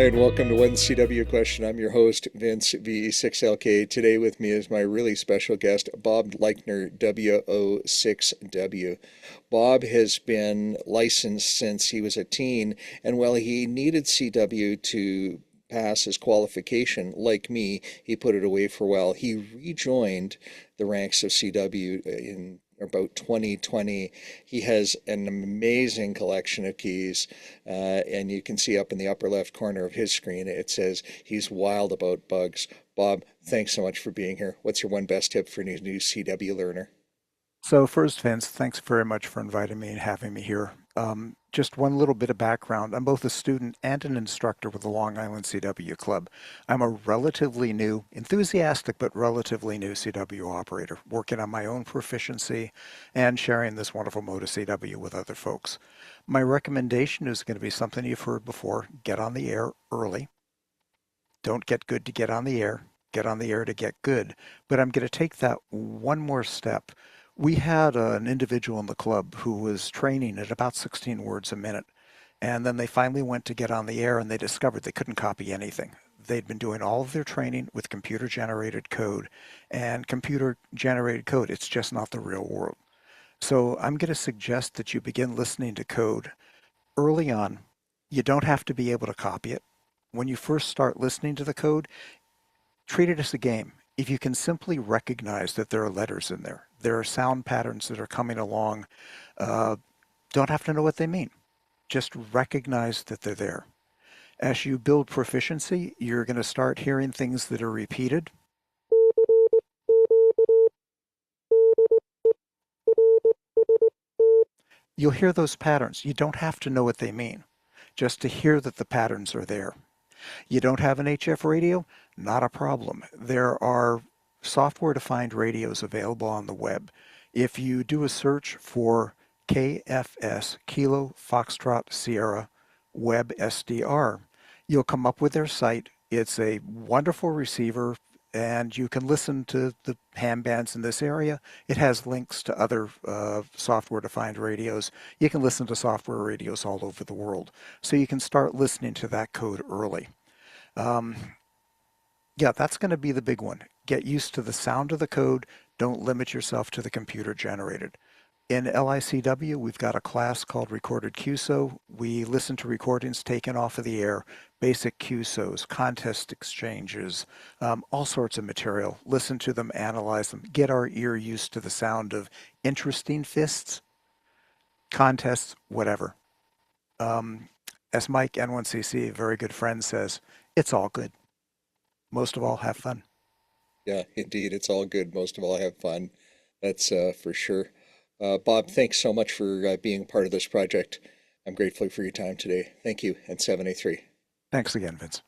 and welcome to One CW Question. I'm your host, Vince WO6W. Today with me is my really special guest, Bob Leichner WO6W. Bob has been licensed since he was a teen, and while he needed CW to pass his qualification, like me, he put it away for a while. He rejoined the ranks of CW in about 2020. He has an amazing collection of keys, and you can see up in the upper left corner of his screen, it says he's wild about bugs. Bob, thanks so much for being here. What's your one best tip for a new CW learner? So first, Vince, thanks very much for inviting me and having me here. Just one little bit of background. I'm both a student and an instructor with the Long Island CW Club. I'm a relatively new, enthusiastic but relatively new CW operator, working on my own proficiency and sharing this wonderful mode of CW with other folks. My recommendation is going to be something you've heard before. Get on the air early. Don't get good to get on the air. Get on the air to get good. But I'm going to take that one more step. We had an individual in the club who was training at about 16 words a minute. And then they finally went to get on the air and they discovered they couldn't copy anything. They'd been doing all of their training with computer generated code. And computer generated code, it's just not the real world. So I'm going to suggest that you begin listening to code early on. You don't have to be able to copy it. When you first start listening to the code, treat it as a game. If you can simply recognize that there are letters in there, there are sound patterns that are coming along, uh, don't have to know what they mean. Just recognize that they're there. As you build proficiency, you're going to start hearing things that are repeated. You'll hear those patterns. You don't have to know what they mean, just to hear that the patterns are there. You don't have an HF radio? Not a problem. There are software-defined radios available on the web. If you do a search for KFS, Kilo Foxtrot Sierra Web SDR, you'll come up with their site. It's a wonderful receiver, and you can listen to the ham bands in this area. It has links to other software-defined radios. You can listen to software radios all over the world. So you can start listening to that code early. Um, yeah, that's going to be the big one. Get used to the sound of the code. Don't limit yourself to the computer generated. In LICW, we've got a class called Recorded QSO. We listen to recordings taken off of the air, basic QSOs, contest exchanges, all sorts of material. Listen to them, analyze them, get our ear used to the sound of interesting fists, contests, whatever. Um, as Mike N1CC, a very good friend, says, it's all good. Most of all, have fun. Yeah, indeed, it's all good. Most of all, have fun. That's for sure. Bob, thanks so much for being part of this project. I'm grateful for your time today. Thank you, and 7A3. Thanks again, Vince.